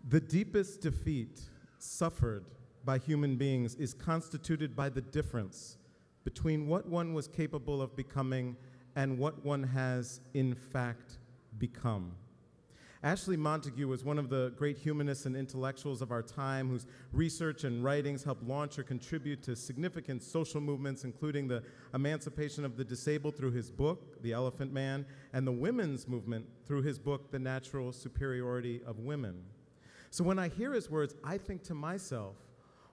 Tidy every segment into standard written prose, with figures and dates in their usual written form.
The deepest defeat suffered by human beings is constituted by the difference between what one was capable of becoming and what one has in fact become. Ashley Montagu was one of the great humanists and intellectuals of our time whose research and writings helped launch or contribute to significant social movements, including the emancipation of the disabled through his book, The Elephant Man, and the women's movement through his book, The Natural Superiority of Women. So when I hear his words, I think to myself,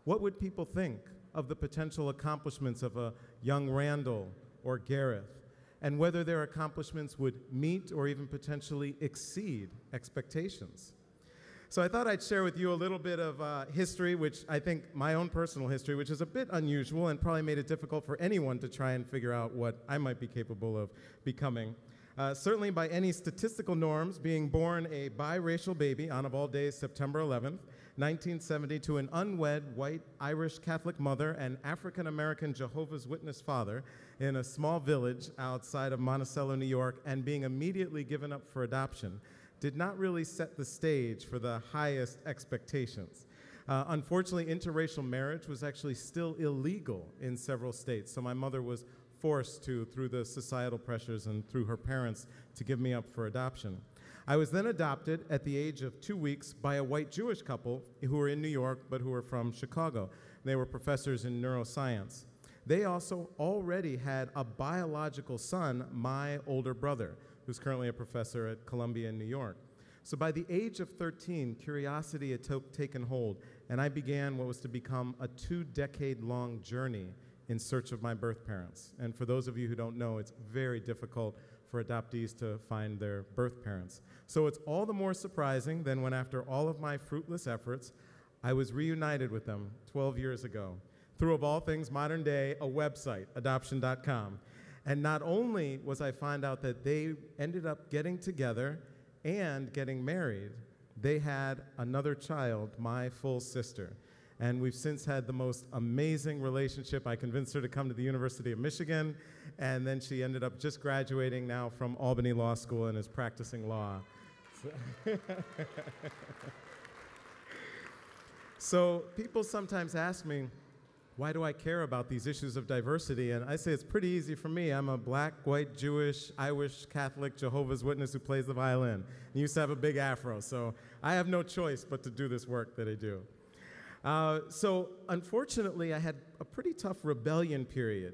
what would people think of the potential accomplishments of a young Randall or Gareth, and whether their accomplishments would meet or even potentially exceed expectations? So I thought I'd share with you a little bit of history, which I think my own personal history, which is a bit unusual and probably made it difficult for anyone to try and figure out what I might be capable of becoming. Certainly by any statistical norms, being born a biracial baby on, of all days, September 11th, 1970, to an unwed white Irish Catholic mother and African-American Jehovah's Witness father in a small village outside of Monticello, New York, and being immediately given up for adoption did not really set the stage for the highest expectations. Unfortunately, interracial marriage was actually still illegal in several states, so my mother was forced to, through the societal pressures and through her parents, to give me up for adoption. I was then adopted at the age of 2 weeks by a white Jewish couple who were in New York but who were from Chicago. They were professors in neuroscience. They also already had a biological son, my older brother, who's currently a professor at Columbia in New York. So by the age of 13, curiosity had taken hold, and I began what was to become a 2-decade-long journey in search of my birth parents. And for those of you who don't know, it's very difficult for adoptees to find their birth parents. So it's all the more surprising than when, after all of my fruitless efforts, I was reunited with them 12 years ago through, of all things, modern day, a website, adoption.com. And not only was I find out that they ended up getting together and getting married, they had another child, my full sister. And we've since had the most amazing relationship. I convinced her to come to the University of Michigan, and then she ended up just graduating now from Albany Law School and is practicing law. So people sometimes ask me, why do I care about these issues of diversity? And I say it's pretty easy for me. I'm a black, white, Jewish, Irish, Catholic, Jehovah's Witness who plays the violin. And used to have a big afro, so I have no choice but to do this work that I do. So unfortunately, I had a pretty tough rebellion period.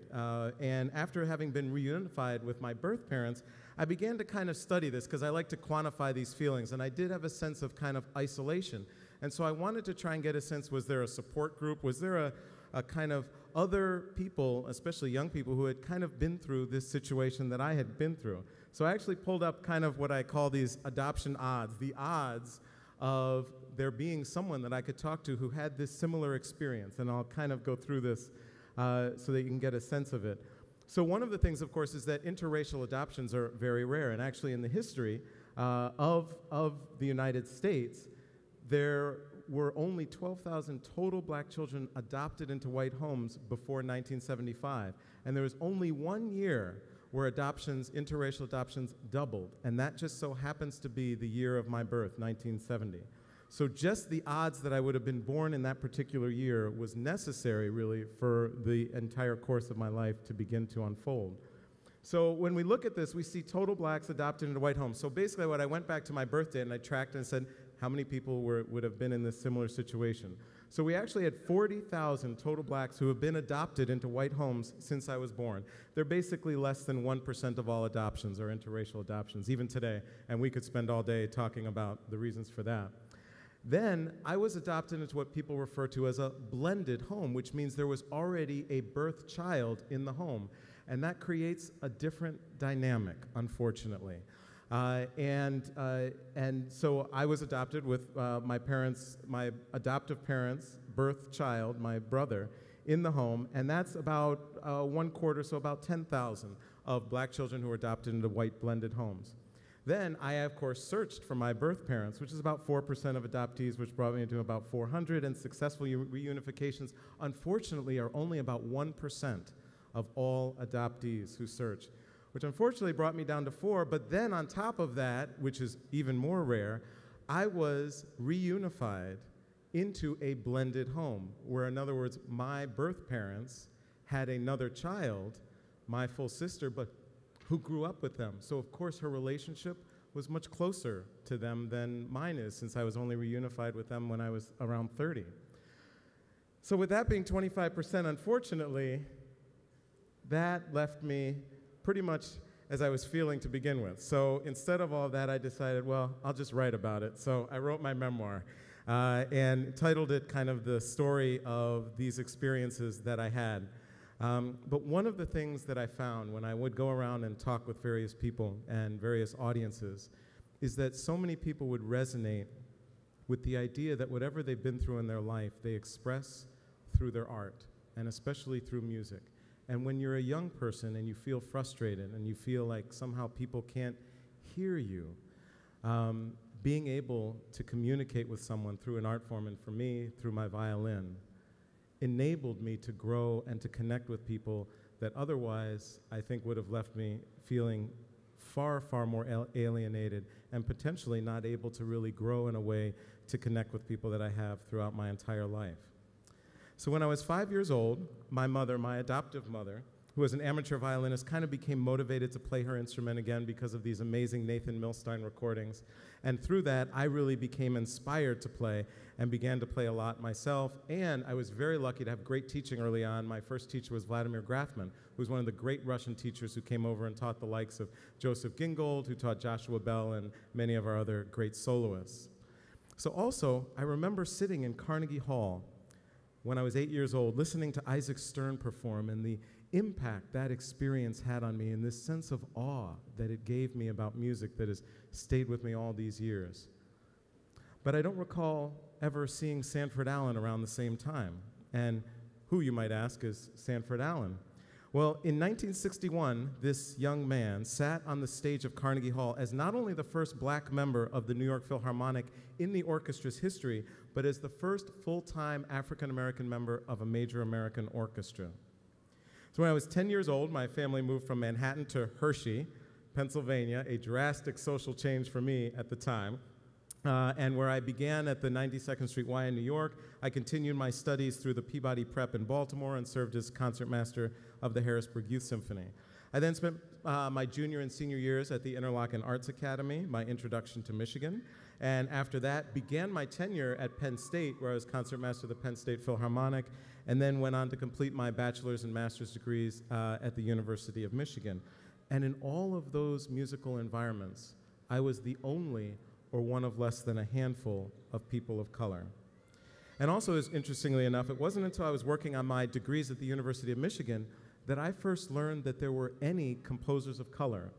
And after having been reunified with my birth parents, I began to kind of study this because I like to quantify these feelings. And I did have a sense of kind of isolation. And so I wanted to try and get a sense, was there a support group? Was there a kind of other people, especially young people, who had kind of been through this situation that I had been through? So I actually pulled up kind of what I call these adoption odds, the odds of there being someone that I could talk to who had this similar experience. And I'll kind of go through this so that you can get a sense of it. So one of the things, of course, is that interracial adoptions are very rare. And actually in the history of the United States, there were only 12,000 total black children adopted into white homes before 1975. And there was only 1 year where adoptions, interracial adoptions, doubled. And that just so happens to be the year of my birth, 1970. So just the odds that I would have been born in that particular year was necessary, really, for the entire course of my life to begin to unfold. So when we look at this, we see total blacks adopted into white homes. So basically what I went back to my birthday and I tracked and said, how many people would have been in this similar situation? So we actually had 40,000 total blacks who have been adopted into white homes since I was born. They're basically less than 1% of all adoptions or interracial adoptions, even today, and we could spend all day talking about the reasons for that. Then I was adopted into what people refer to as a blended home, which means there was already a birth child in the home. And that creates a different dynamic, unfortunately. And so I was adopted with my adoptive parents' birth child, my brother, in the home. And that's about 1/4, so about 10,000 of black children who were adopted into white blended homes. Then I, of course, searched for my birth parents, which is about 4% of adoptees, which brought me to about 400, and successful reunifications, unfortunately, are only about 1% of all adoptees who search, which unfortunately brought me down to 4. But then on top of that, which is even more rare, I was reunified into a blended home, where, in other words, my birth parents had another child, my full sister, but who grew up with them. So, of course, her relationship was much closer to them than mine is, since I was only reunified with them when I was around 30. So with that being 25%, unfortunately, that left me pretty much as I was feeling to begin with. So instead of all that, I decided, well, I'll just write about it. So I wrote my memoir and titled it kind of the story of these experiences that I had. But one of the things that I found when I would go around and talk with various people and various audiences is that so many people would resonate with the idea that whatever they've been through in their life, they express through their art, and especially through music. And when you're a young person and you feel frustrated and you feel like somehow people can't hear you, being able to communicate with someone through an art form, and for me, through my violin, enabled me to grow and to connect with people that otherwise I think would have left me feeling far, far more alienated and potentially not able to really grow in a way to connect with people that I have throughout my entire life. So when I was 5 years old, my mother, my adoptive mother, who was an amateur violinist, kind of became motivated to play her instrument again because of these amazing Nathan Milstein recordings. And through that, I really became inspired to play and began to play a lot myself. And I was very lucky to have great teaching early on. My first teacher was Vladimir Grafman, who was one of the great Russian teachers who came over and taught the likes of Joseph Gingold, who taught Joshua Bell and many of our other great soloists. So also, I remember sitting in Carnegie Hall when I was 8 years old, listening to Isaac Stern perform, and the impact that experience had on me, and this sense of awe that it gave me about music that has stayed with me all these years. But I don't recall ever seeing Sanford Allen around the same time. And who, you might ask, is Sanford Allen? Well, in 1961, this young man sat on the stage of Carnegie Hall as not only the first black member of the New York Philharmonic in the orchestra's history, but as the first full-time African-American member of a major American orchestra. So when I was 10 years old, my family moved from Manhattan to Hershey, Pennsylvania, a drastic social change for me at the time. And where I began at the 92nd Street Y in New York, I continued my studies through the Peabody Prep in Baltimore and served as concertmaster of the Harrisburg Youth Symphony. I then spent my junior and senior years at the Interlochen Arts Academy, my introduction to Michigan, and after that began my tenure at Penn State, where I was concertmaster of the Penn State Philharmonic, and then went on to complete my bachelor's and master's degrees at the University of Michigan. And in all of those musical environments, I was the only or one of less than a handful of people of color. And also, interestingly enough, it wasn't until I was working on my degrees at the University of Michigan that I first learned that there were any composers of color.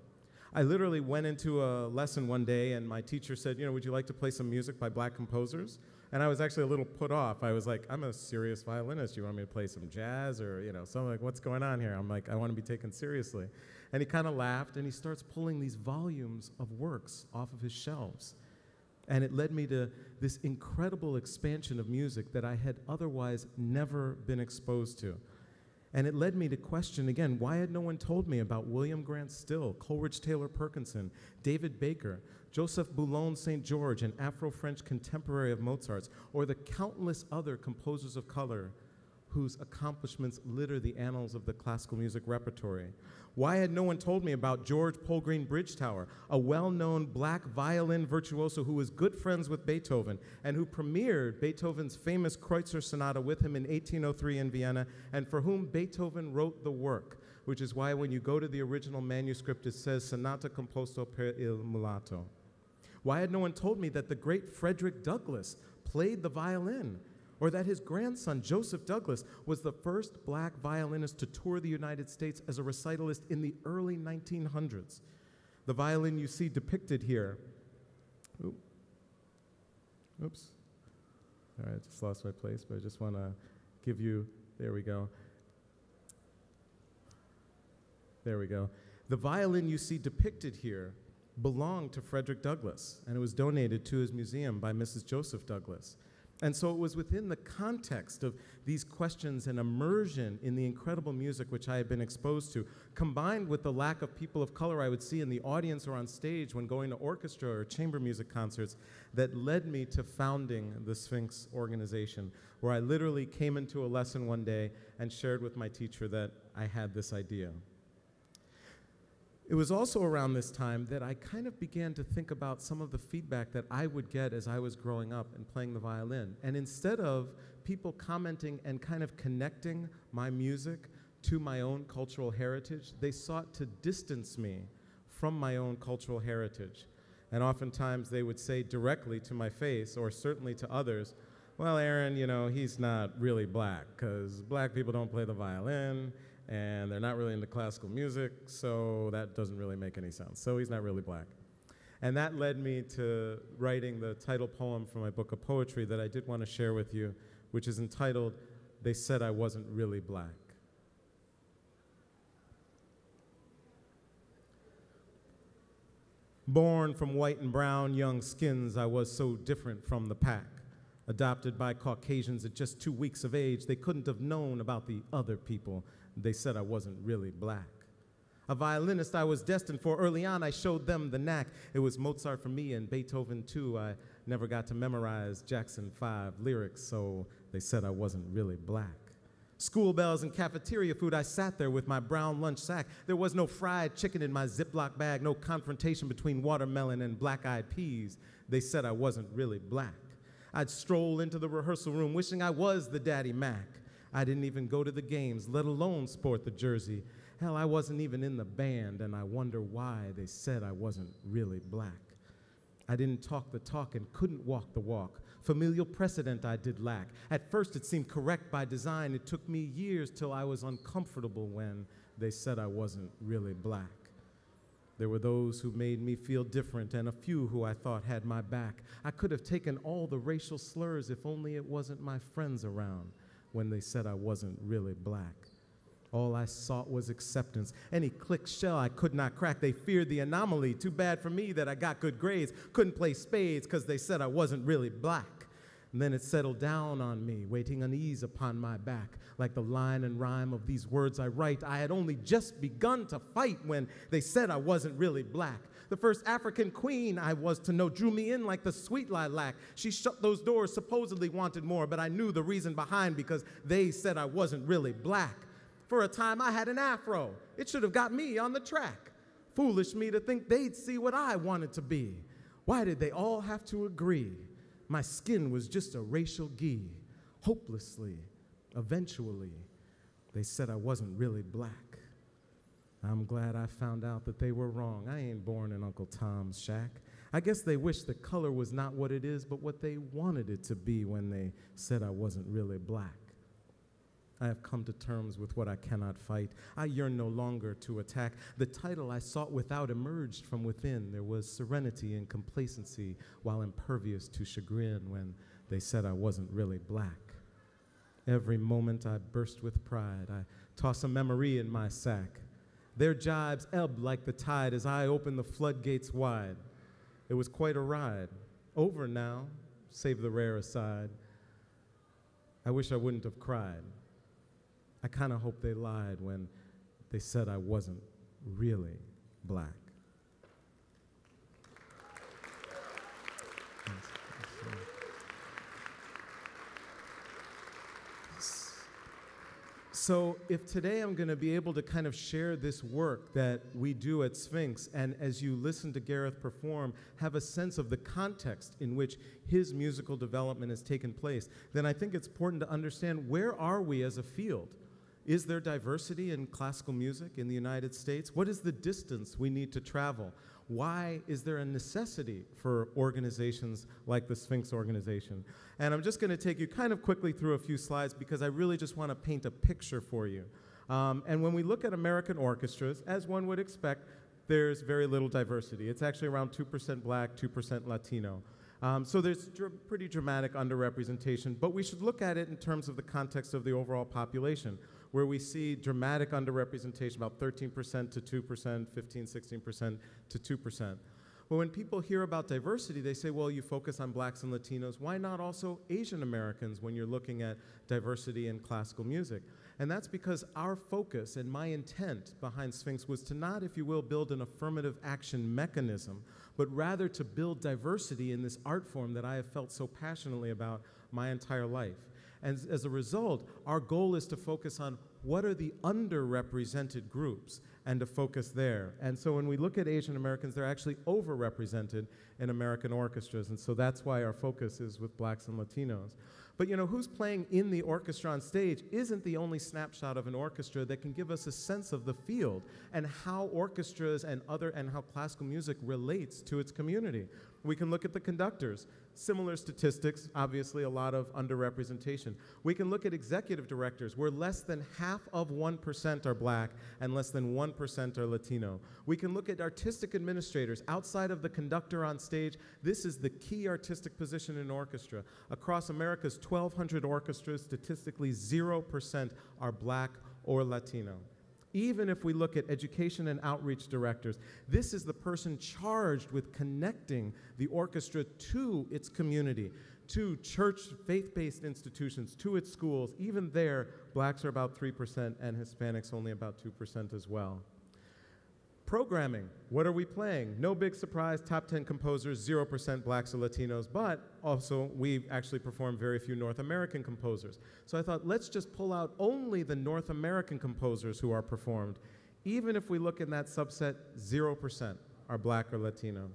I literally went into a lesson one day and my teacher said, would you like to play some music by black composers? And I was actually a little put off. I was like, I'm a serious violinist. You want me to play some jazz or, something like, what's going on here? I'm like, I want to be taken seriously. And he kind of laughed and he starts pulling these volumes of works off of his shelves. And it led me to this incredible expansion of music that I had otherwise never been exposed to. And it led me to question again, why had no one told me about William Grant Still, Coleridge Taylor Perkinson, David Baker, Joseph Boulogne St. George, an Afro-French contemporary of Mozart's, or the countless other composers of color whose accomplishments litter the annals of the classical music repertory? Why had no one told me about George Polgreen Bridgetower, a well-known black violin virtuoso who was good friends with Beethoven and who premiered Beethoven's famous Kreutzer Sonata with him in 1803 in Vienna, and for whom Beethoven wrote the work, which is why when you go to the original manuscript it says Sonata composto per il mulatto. Why had no one told me that the great Frederick Douglass played the violin, or that his grandson, Joseph Douglass, was the first black violinist to tour the United States as a recitalist in the early 1900s. The violin you see depicted here. Oops. All right, I just lost my place, but I just want to give you, there we go. There we go. The violin you see depicted here belonged to Frederick Douglass, and it was donated to his museum by Mrs. Joseph Douglass. And so it was within the context of these questions and immersion in the incredible music which I had been exposed to, combined with the lack of people of color I would see in the audience or on stage when going to orchestra or chamber music concerts, that led me to founding the Sphinx Organization, where I literally came into a lesson one day and shared with my teacher that I had this idea. It was also around this time that I kind of began to think about some of the feedback that I would get as I was growing up and playing the violin. And instead of people commenting and kind of connecting my music to my own cultural heritage, they sought to distance me from my own cultural heritage. And oftentimes they would say directly to my face, or certainly to others, well, Aaron, you know, he's not really black, because black people don't play the violin, and they're not really into classical music, so that doesn't really make any sense. So he's not really black. And that led me to writing the title poem for my book of poetry that I did want to share with you, which is entitled, They Said I Wasn't Really Black. Born from white and brown young skins, I was so different from the pack. Adopted by Caucasians at just 2 weeks of age, they couldn't have known about the other people. They said I wasn't really black. A violinist I was destined for. Early on, I showed them the knack. It was Mozart for me and Beethoven too. I never got to memorize Jackson 5 lyrics, so they said I wasn't really black. School bells and cafeteria food, I sat there with my brown lunch sack. There was no fried chicken in my Ziploc bag, no confrontation between watermelon and black-eyed peas. They said I wasn't really black. I'd stroll into the rehearsal room wishing I was the Daddy Mac. I didn't even go to the games, let alone sport the jersey. Hell, I wasn't even in the band, and I wonder why they said I wasn't really black. I didn't talk the talk and couldn't walk the walk. Familial precedent I did lack. At first it seemed correct by design. It took me years till I was uncomfortable when they said I wasn't really black. There were those who made me feel different and a few who I thought had my back. I could have taken all the racial slurs if only it wasn't my friends around when they said I wasn't really black. All I sought was acceptance. Any click shell I could not crack. They feared the anomaly. Too bad for me that I got good grades. Couldn't play spades because they said I wasn't really black. And then it settled down on me, waiting unease upon my back. Like the line and rhyme of these words I write, I had only just begun to fight when they said I wasn't really black. The first African queen I was to know drew me in like the sweet lilac. She shut those doors, supposedly wanted more, but I knew the reason behind because they said I wasn't really black. For a time I had an afro. It should have got me on the track. Foolish me to think they'd see what I wanted to be. Why did they all have to agree? My skin was just a racial ghee. Hopelessly, eventually, they said I wasn't really black. I'm glad I found out that they were wrong. I ain't born in Uncle Tom's shack. I guess they wish the color was not what it is, but what they wanted it to be when they said I wasn't really black. I have come to terms with what I cannot fight. I yearn no longer to attack. The title I sought without emerged from within. There was serenity and complacency while impervious to chagrin when they said I wasn't really black. Every moment I burst with pride. I toss a memory in my sack. Their jibes ebb like the tide as I open the floodgates wide. It was quite a ride. Over now, save the rare aside. I wish I wouldn't have cried. I kind of hope they lied when they said I wasn't really black. So if today I'm going to be able to kind of share this work that we do at Sphinx, and as you listen to Gareth perform, have a sense of the context in which his musical development has taken place, then I think it's important to understand, where are we as a field? Is there diversity in classical music in the United States? What is the distance we need to travel? Why is there a necessity for organizations like the Sphinx Organization? And I'm just going to take you kind of quickly through a few slides because I really just want to paint a picture for you. And when we look at American orchestras, as one would expect, there's very little diversity. It's actually around 2% black, 2% Latino. So there's pretty dramatic underrepresentation, but we should look at it in terms of the context of the overall population, where we see dramatic underrepresentation, about 13% to 2%, 15, 16% to 2%. Well, when people hear about diversity, they say, well, you focus on blacks and Latinos. Why not also Asian Americans when you're looking at diversity in classical music? And that's because our focus and my intent behind Sphinx was to not, if you will, build an affirmative action mechanism, but rather to build diversity in this art form that I have felt so passionately about my entire life. And as a result, our goal is to focus on what are the underrepresented groups and to focus there. And so when we look at Asian Americans, they're actually overrepresented in American orchestras, and so that's why our focus is with blacks and Latinos. But you know, who's playing in the orchestra on stage isn't the only snapshot of an orchestra that can give us a sense of the field and how orchestras and how classical music relates to its community. We can look at the conductors. Similar statistics, obviously a lot of underrepresentation. We can look at executive directors, where less than 0.5% are black and less than 1% are Latino. We can look at artistic administrators. Outside of the conductor on stage, this is the key artistic position in orchestra. Across America's 1,200 orchestras, statistically 0% are black or Latino. Even if we look at education and outreach directors, this is the person charged with connecting the orchestra to its community, to church, faith-based institutions, to its schools. Even there, blacks are about 3% and Hispanics only about 2% as well. Programming, what are we playing? No big surprise, top 10 composers, 0% blacks or Latinos, but also we actually perform very few North American composers. So I thought, let's just pull out only the North American composers who are performed. Even if we look in that subset, 0% are black or Latino.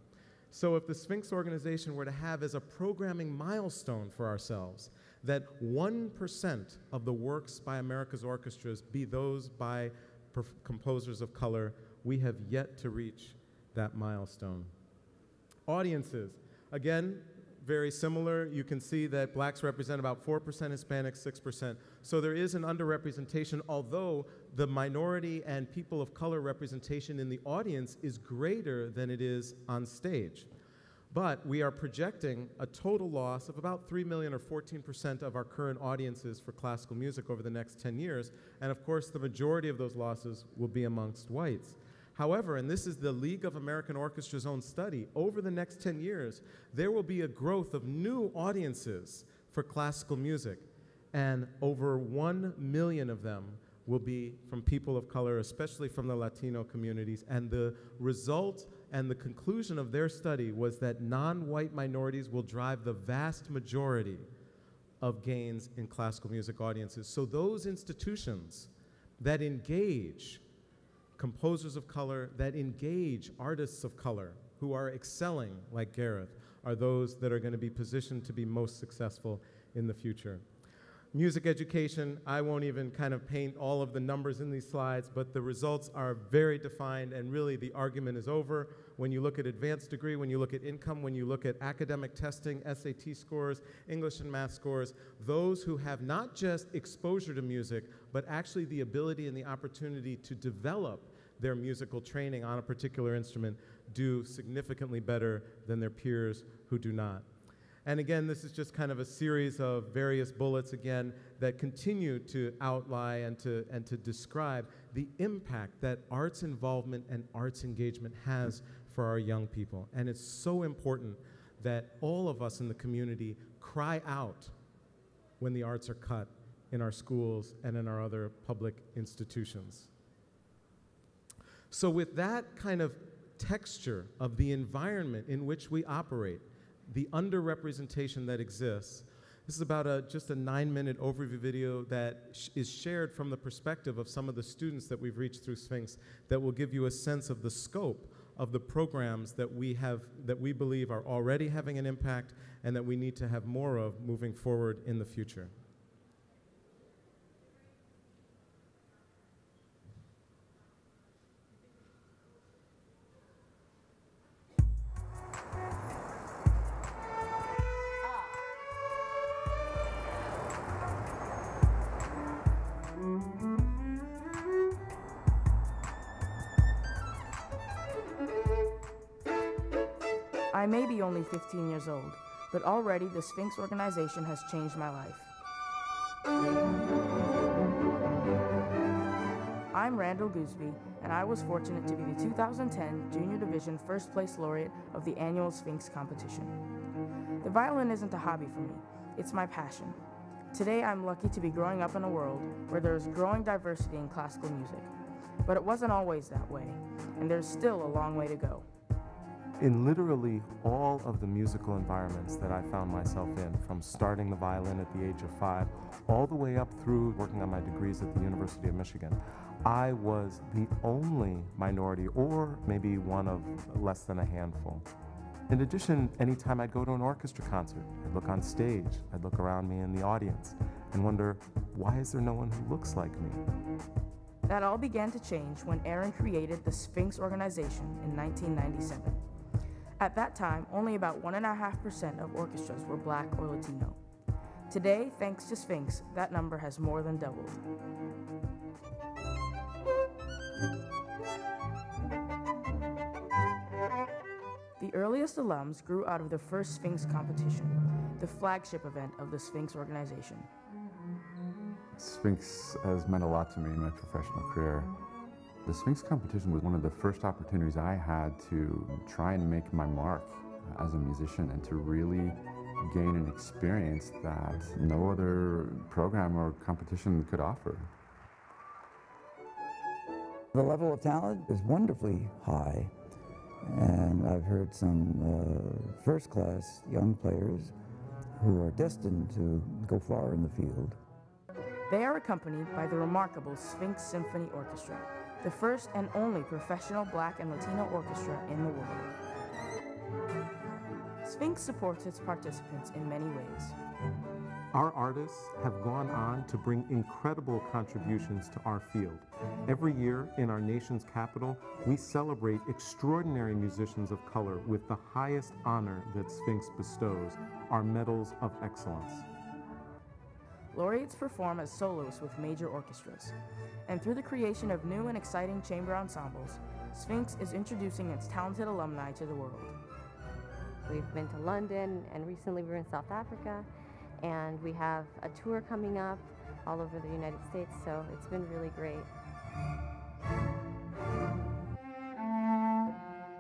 So if the Sphinx Organization were to have as a programming milestone for ourselves that 1% of the works by America's orchestras be those by composers of color, we have yet to reach that milestone. Audiences, again, very similar. You can see that blacks represent about 4%, Hispanics 6%. So there is an underrepresentation, although the minority and people of color representation in the audience is greater than it is on stage. But we are projecting a total loss of about 3 million or 14% of our current audiences for classical music over the next 10 years. And of course, the majority of those losses will be amongst whites. However, and this is the League of American Orchestra's own study, over the next 10 years, there will be a growth of new audiences for classical music. And over 1 million of them will be from people of color, especially from the Latino communities. And the result and the conclusion of their study was that non-white minorities will drive the vast majority of gains in classical music audiences. So those institutions that engage composers of color, that engage artists of color who are excelling like Gareth, are those that are going to be positioned to be most successful in the future. Music education, I won't even kind of paint all of the numbers in these slides, but the results are very defined, and really the argument is over. When you look at advanced degree, when you look at income, when you look at academic testing, SAT scores, English and math scores, those who have not just exposure to music, but actually the ability and the opportunity to develop their musical training on a particular instrument do significantly better than their peers who do not. And again, this is just kind of a series of various bullets, again, that continue to outline and to describe the impact that arts involvement and arts engagement has for our young people. And it's so important that all of us in the community cry out when the arts are cut in our schools and in our other public institutions. So with that kind of texture of the environment in which we operate, the underrepresentation that exists, this is about just a 9-minute overview video that is shared from the perspective of some of the students that we've reached through Sphinx that will give you a sense of the scope of the programs that we have, that we believe are already having an impact and that we need to have more of moving forward in the future. I may be only 15 years old, but already the Sphinx Organization has changed my life. I'm I'm Randall Gooseby, and I was fortunate to be the 2010 Junior Division First Place Laureate of the annual Sphinx competition. The violin isn't a hobby for me, it's my passion. Today I'm lucky to be growing up in a world where there is growing diversity in classical music. But it wasn't always that way, and there's still a long way to go. In literally all of the musical environments that I found myself in, from starting the violin at the age of 5, all the way up through working on my degrees at the University of Michigan, I was the only minority, or maybe one of less than a handful. In addition, anytime I'd go to an orchestra concert, I'd look on stage, I'd look around me in the audience, and wonder, why is there no one who looks like me? That all began to change when Aaron created the Sphinx Organization in 1997. At that time, only about 1.5% of orchestras were Black or Latino. Today, thanks to Sphinx, that number has more than doubled. The earliest alums grew out of the first Sphinx competition, the flagship event of the Sphinx Organization. Sphinx has meant a lot to me in my professional career. The Sphinx competition was one of the first opportunities I had to try and make my mark as a musician and to really gain an experience that no other program or competition could offer. The level of talent is wonderfully high, and I've heard some first-class young players who are destined to go far in the field. They are accompanied by the remarkable Sphinx Symphony Orchestra, the first and only professional Black and Latino orchestra in the world. Sphinx supports its participants in many ways. Our artists have gone on to bring incredible contributions to our field. Every year in our nation's capital, we celebrate extraordinary musicians of color with the highest honor that Sphinx bestows, our medals of excellence. Laureates perform as soloists with major orchestras, and through the creation of new and exciting chamber ensembles, Sphinx is introducing its talented alumni to the world. We've been to London, and recently we were in South Africa, and we have a tour coming up all over the United States, so it's been really great.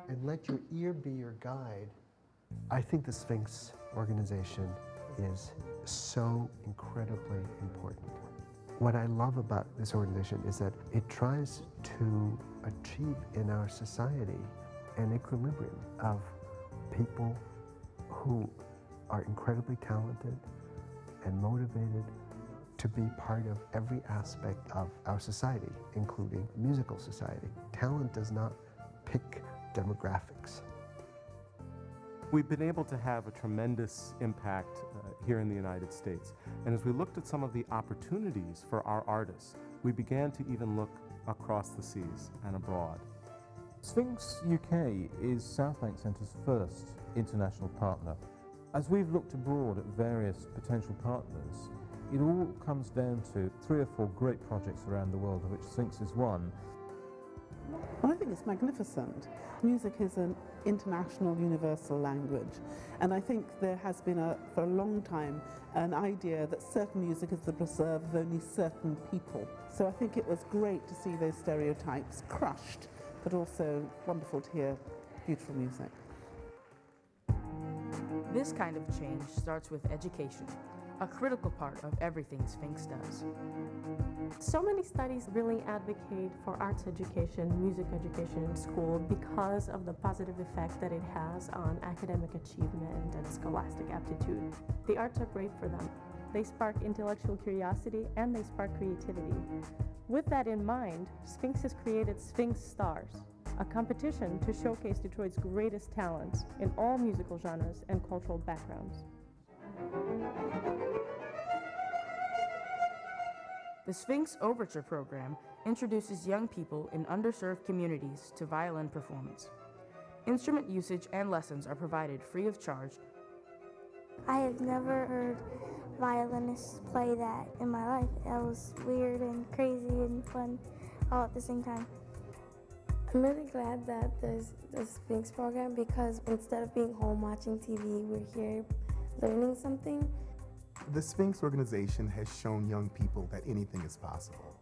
And let your ear be your guide. I think the Sphinx Organization is so incredibly important. What I love about this organization is that it tries to achieve in our society an equilibrium of people who are incredibly talented and motivated to be part of every aspect of our society, including musical society. Talent does not pick demographics. We've been able to have a tremendous impact here in the United States. And as we looked at some of the opportunities for our artists, we began to even look across the seas and abroad. Sphinx UK is Southbank Centre's first international partner. As we've looked abroad at various potential partners, it all comes down to 3 or 4 great projects around the world, of which Sphinx is one. Well, I think it's magnificent. Music is an international universal language, and I think there has been for a long time an idea that certain music is the preserve of only certain people. So I think it was great to see those stereotypes crushed, but also wonderful to hear beautiful music. This kind of change starts with education, a critical part of everything Sphinx does. So many studies really advocate for arts education, music education in school because of the positive effect that it has on academic achievement and scholastic aptitude. The arts are great for them. They spark intellectual curiosity and they spark creativity. With that in mind, Sphinx has created Sphinx Stars, a competition to showcase Detroit's greatest talents in all musical genres and cultural backgrounds. The Sphinx Overture program introduces young people in underserved communities to violin performance. Instrument usage and lessons are provided free of charge. I have never heard violinists play that in my life. That was weird and crazy and fun all at the same time. I'm really glad that there's the Sphinx program because instead of being home watching TV, we're here learning something. The Sphinx Organization has shown young people that anything is possible.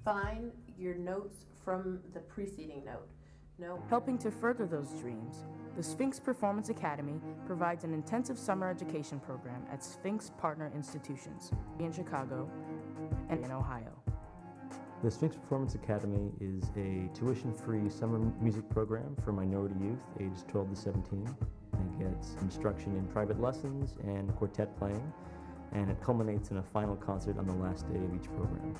find your notes from the preceding note. Helping to further those dreams, the Sphinx Performance Academy provides an intensive summer education program at Sphinx partner institutions in Chicago and in Ohio. The Sphinx Performance Academy is a tuition-free summer music program for minority youth aged 12 to 17. They get instruction in private lessons and quartet playing, and it culminates in a final concert on the last day of each program.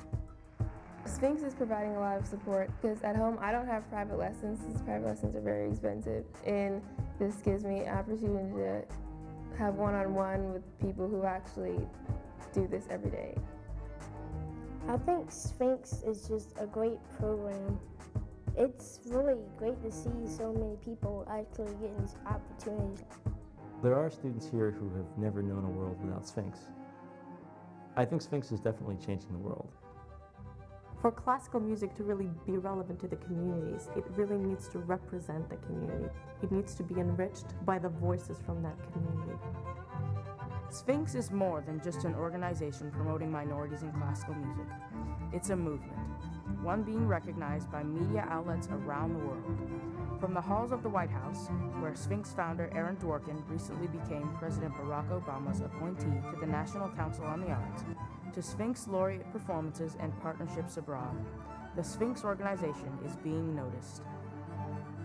Sphinx is providing a lot of support because at home I don't have private lessons since private lessons are very expensive, and this gives me an opportunity to have one-on-one with people who actually do this every day. I think Sphinx is just a great program. It's really great to see so many people actually getting these opportunities. There are students here who have never known a world without Sphinx. I think Sphinx is definitely changing the world. For classical music to really be relevant to the communities, it really needs to represent the community. It needs to be enriched by the voices from that community. Sphinx is more than just an organization promoting minorities in classical music. It's a movement, one being recognized by media outlets around the world. From the halls of the White House, where Sphinx founder Aaron Dworkin recently became President Barack Obama's appointee to the National Council on the Arts, to Sphinx Laureate performances and partnerships abroad, the Sphinx Organization is being noticed.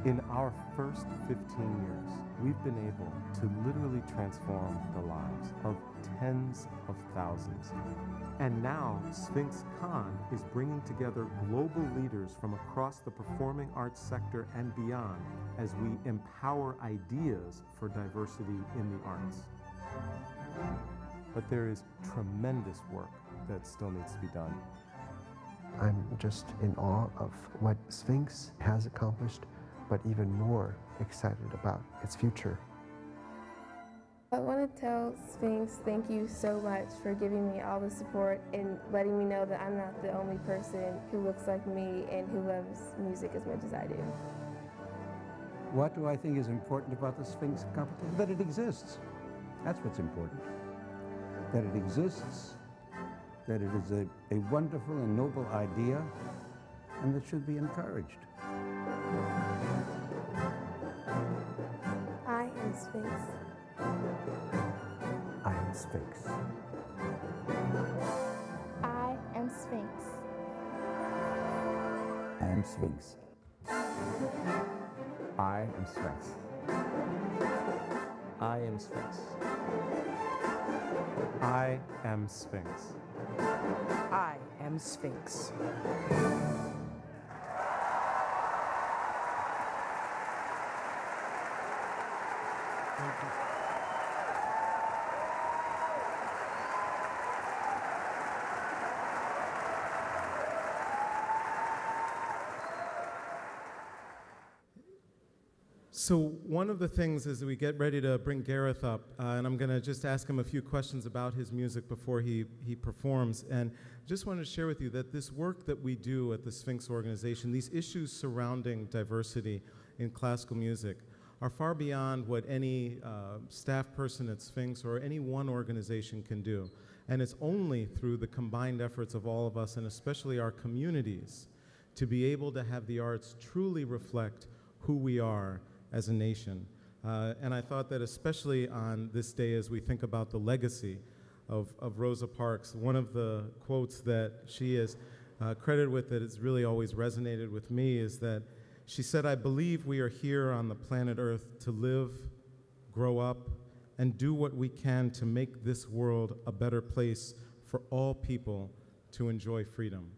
In our first 15 years, we've been able to literally transform the lives of tens of thousands. And now Sphinx Con is bringing together global leaders from across the performing arts sector and beyond as we empower ideas for diversity in the arts. But there is tremendous work that still needs to be done. I'm just in awe of what Sphinx has accomplished, but even more excited about its future. I want to tell Sphinx thank you so much for giving me all the support and letting me know that I'm not the only person who looks like me and who loves music as much as I do. What do I think is important about the Sphinx competition? That it exists. That's what's important. That it exists, that it is a wonderful and noble idea, and that should be encouraged. I am Sphinx. I am Sphinx. I am Sphinx. I am Sphinx. I am Sphinx. I am Sphinx. I am Sphinx. I am Sphinx. Thank you. So one of the things as we get ready to bring Gareth up, and I'm going to just ask him a few questions about his music before he performs, and just want to share with you that this work that we do at the Sphinx Organization, these issues surrounding diversity in classical music, are far beyond what any staff person at Sphinx or any one organization can do. And it's only through the combined efforts of all of us, and especially our communities, to be able to have the arts truly reflect who we are as a nation. And I thought that especially on this day as we think about the legacy of Rosa Parks, one of the quotes that she is credited with that has really always resonated with me is that she said, "I believe we are here on the planet Earth to live, grow up, and do what we can to make this world a better place for all people to enjoy freedom."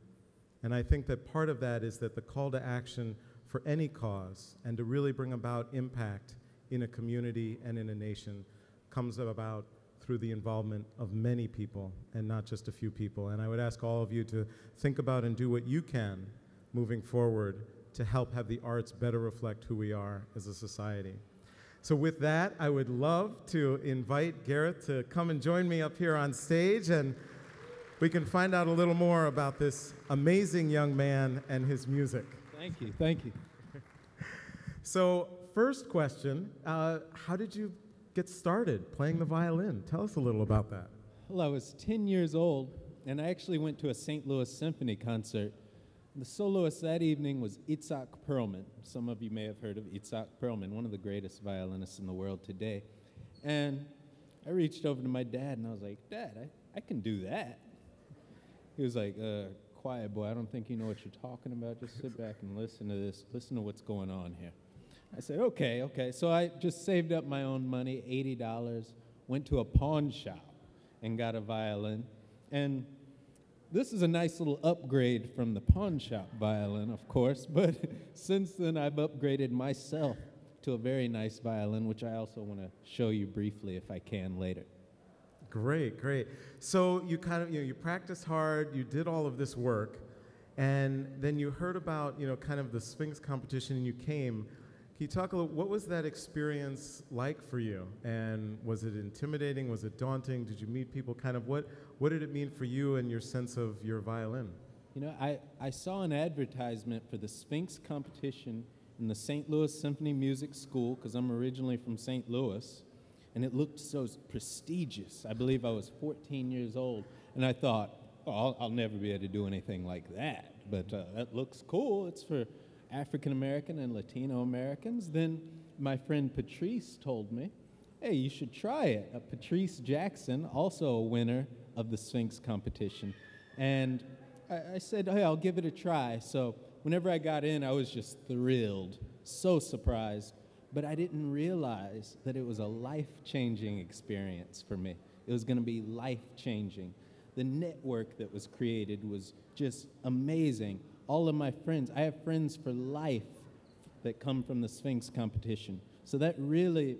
And I think that part of that is that the call to action for any cause and to really bring about impact in a community and in a nation comes about through the involvement of many people and not just a few people. And I would ask all of you to think about and do what you can moving forward to help have the arts better reflect who we are as a society. So with that, I would love to invite Gareth to come and join me up here on stage, and we can find out a little more about this amazing young man and his music. Thank you, thank you. So first question, how did you get started playing the violin? Tell us a little about that. Well, I was 10 years old, and I actually went to a St. Louis Symphony concert The soloist that evening was Itzhak Perlman. Some of you may have heard of Itzhak Perlman, one of the greatest violinists in the world today. And I reached over to my dad and I was like, Dad, I can do that. He was like, quiet boy, I don't think you know what you're talking about. Just sit back and listen to this. Listen to what's going on here. I said, okay. So I just saved up my own money, $80, went to a pawn shop and got a violin. And this is a nice little upgrade from the pawn shop violin, of course, but since then I've upgraded myself to a very nice violin, which I also want to show you briefly if I can later. Great. So you kind of, you practiced hard, you did all of this work, and then you heard about, kind of the Sphinx competition and you came. Can you talk a little, what was that experience like for you? And was it intimidating? Was it daunting? Did you meet people? Kind of what did it mean for you and your sense of your violin? I saw an advertisement for the Sphinx competition in the St. Louis Symphony Music School, because I'm originally from St. Louis, and it looked so prestigious. I believe I was 14 years old, and I thought, I'll never be able to do anything like that, but that looks cool. It's for African American and Latino Americans. Then my friend Patrice told me, hey, you should try it. Patrice Jackson, also a winner of the Sphinx competition. And I said, hey, I'll give it a try. So whenever I got in, I was just thrilled, so surprised. But I didn't realize that it was a life-changing experience for me. It was going to be life-changing. The network that was created was just amazing. All of my friends, I have friends for life that come from the Sphinx competition. So that really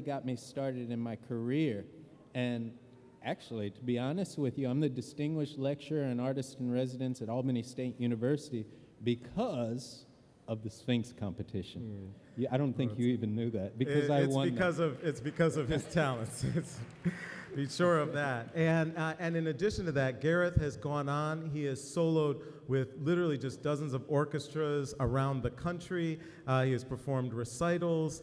got me started in my career. And actually, to be honest with you, I'm the distinguished lecturer and artist in residence at Albany State University because of the Sphinx competition. Yeah, I don't think you even knew that because I won. It's because of his talents. Be sure of that. And in addition to that, Gareth has gone on. He has soloed with literally just dozens of orchestras around the country. He has performed recitals,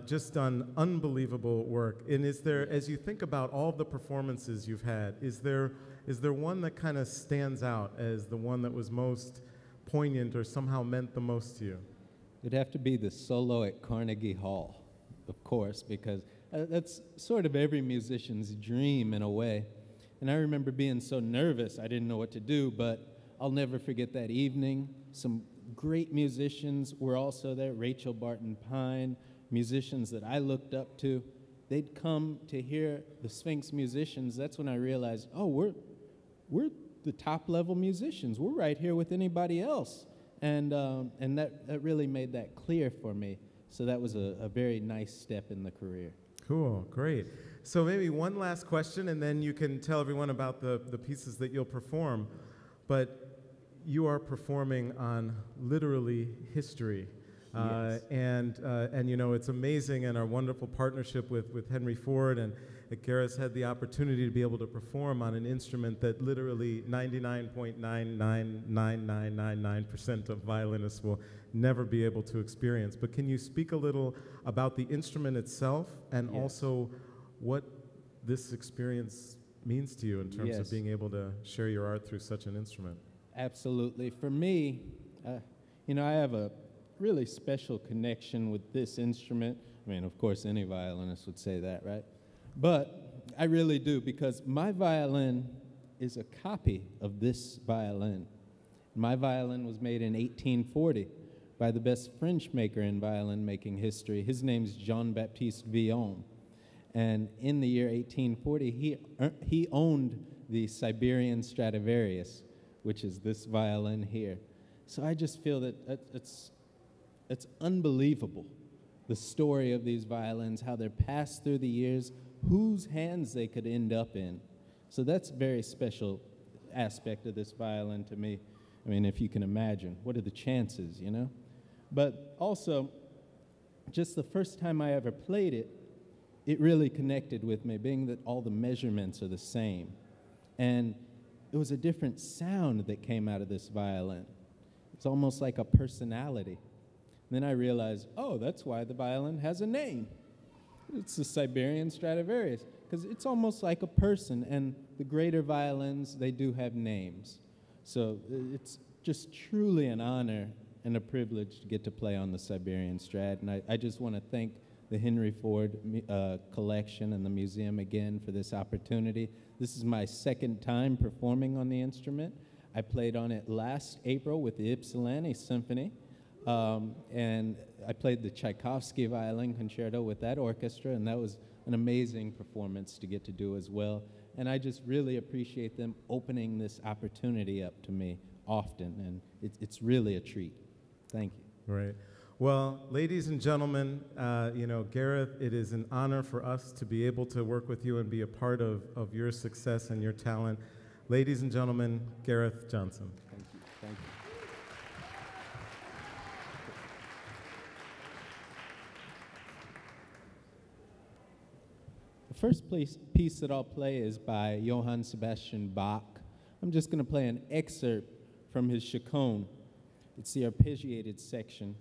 just done unbelievable work. And is there, as you think about all the performances you've had, is there one that kind of stands out as the one that was most poignant or somehow meant the most to you? It'd have to be the solo at Carnegie Hall, of course, because that's sort of every musician's dream in a way. And I remember being so nervous, I didn't know what to do, but I'll never forget that evening. Some great musicians were also there, Rachel Barton Pine, musicians that I looked up to. They'd come to hear the Sphinx musicians. That's when I realized, we're the top-level musicians. We're right here with anybody else. And that really made that clear for me. So that was a very nice step in the career. Cool, great. So maybe one last question, and then you can tell everyone about the pieces that you'll perform. But you are performing on literally history. Yes. And it's amazing, and our wonderful partnership with Henry Ford, and Gareth had the opportunity to be able to perform on an instrument that literally 99.99999% of violinists will never be able to experience. But can you speak a little about the instrument itself and also what this experience means to you in terms of being able to share your art through such an instrument? Absolutely. For me, I have a really special connection with this instrument. I mean, of course, any violinist would say that, right? But I really do, because my violin is a copy of this violin. My violin was made in 1840 by the best French maker in violin making history. His name's Jean-Baptiste Villon. And in the year 1840, he owned the Siberian Stradivarius, which is this violin here. So I just feel that it's unbelievable, the story of these violins, how they're passed through the years, whose hands they could end up in. So that's a very special aspect of this violin to me. I mean, if you can imagine, what are the chances, But also, just the first time I ever played it, it really connected with me, being that all the measurements are the same. And it was a different sound that came out of this violin. It's almost like a personality. And then I realized, that's why the violin has a name. It's the Siberian Stradivarius, because it's almost like a person, and the greater violins, they do have names. So just truly an honor and a privilege to get to play on the Siberian Strad. And I just want to thank the Henry Ford collection and the museum again for this opportunity. This is my second time performing on the instrument. I played on it last April with the Ypsilanti Symphony, and I played the Tchaikovsky Violin Concerto with that orchestra, and that was an amazing performance to get to do as well. And I just really appreciate them opening this opportunity up to me often, and it's really a treat. Thank you. Great. Well, ladies and gentlemen, Gareth, it is an honor for us to be able to work with you and be a part of your success and your talent. Ladies and gentlemen, Gareth Johnson. Thank you. Thank you. The first piece that I'll play is by Johann Sebastian Bach. I'm just going to play an excerpt from his Chaconne. It's the arpeggiated section.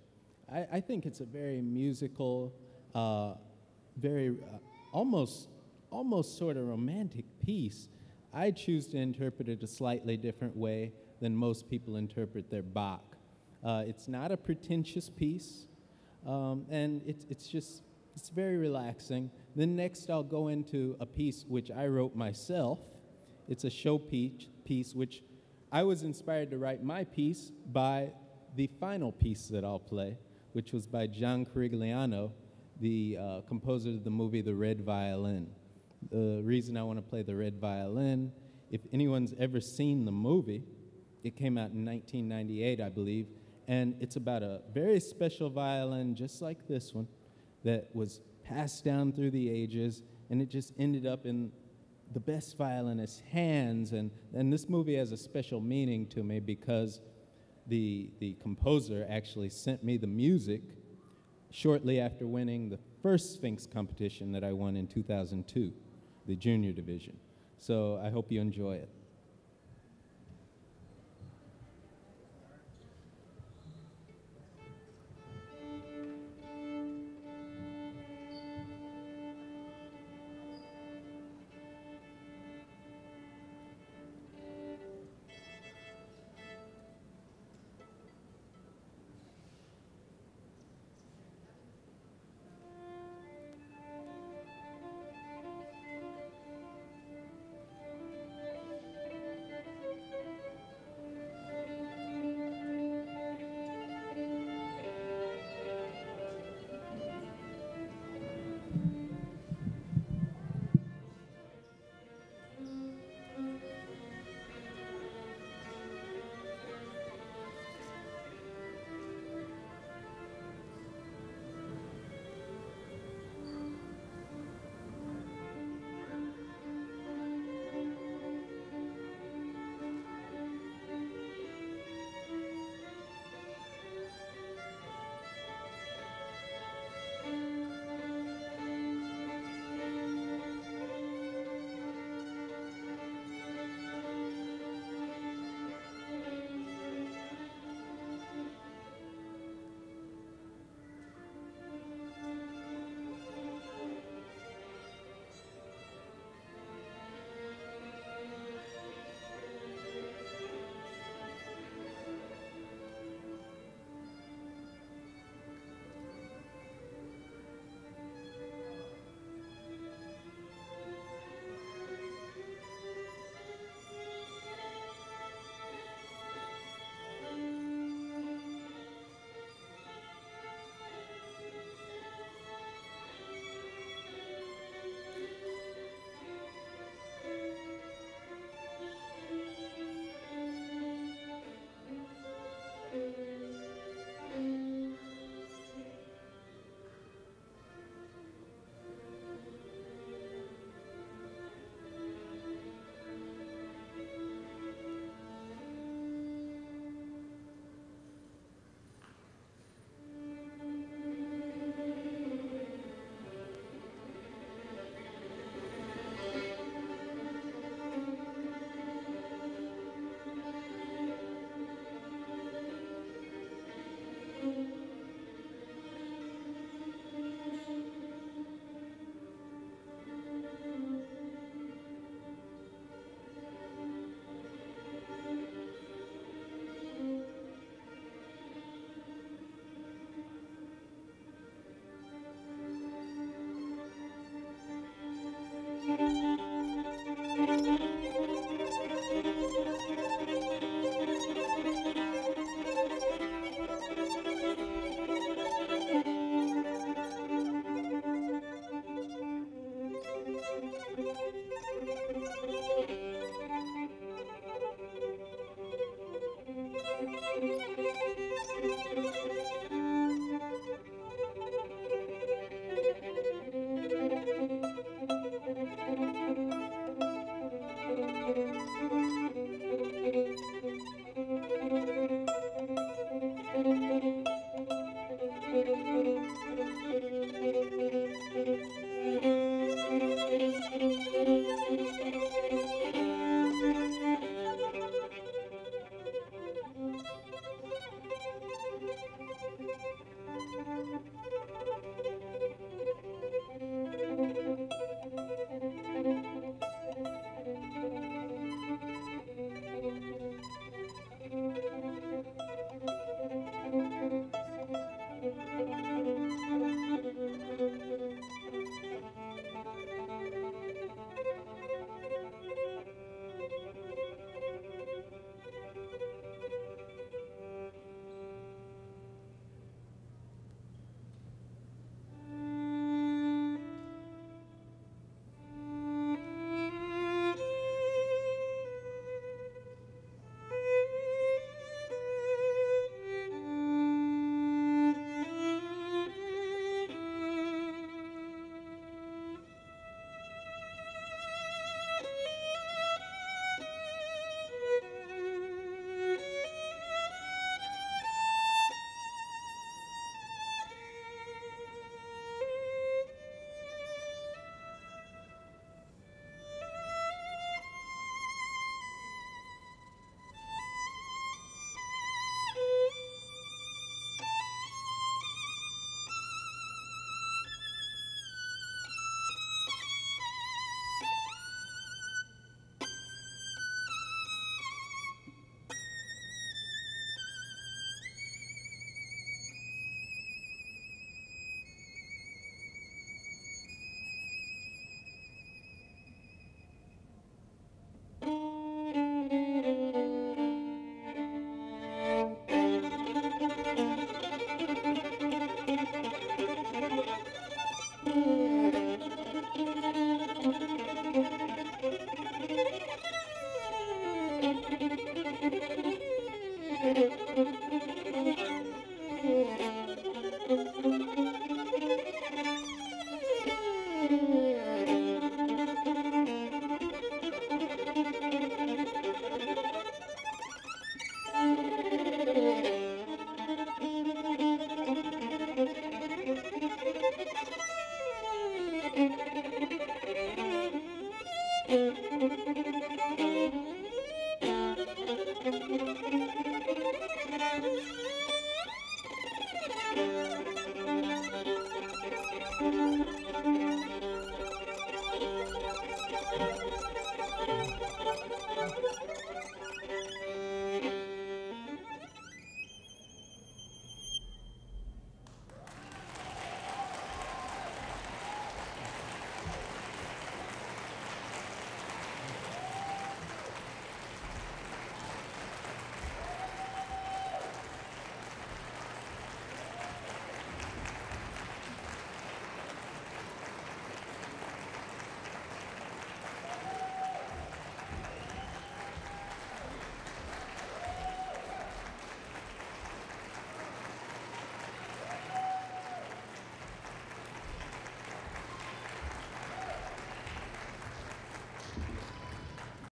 I think it's a very musical, very almost sort of romantic piece. I choose to interpret it a slightly different way than most people interpret their Bach. It's not a pretentious piece, and it's very relaxing. Then next I'll go into a piece which I wrote myself. It's a show piece which I was inspired to write my piece by the final piece that I'll play, which was by Gian Corigliano, the composer of the movie The Red Violin. The reason I want to play The Red Violin, if anyone's ever seen the movie, it came out in 1998, I believe, and it's about a very special violin, just like this one, that was passed down through the ages, and it just ended up in the best violinist's hands, and this movie has a special meaning to me because the composer actually sent me the music shortly after winning the first Sphinx competition that I won in 2002, the junior division. So I hope you enjoy it.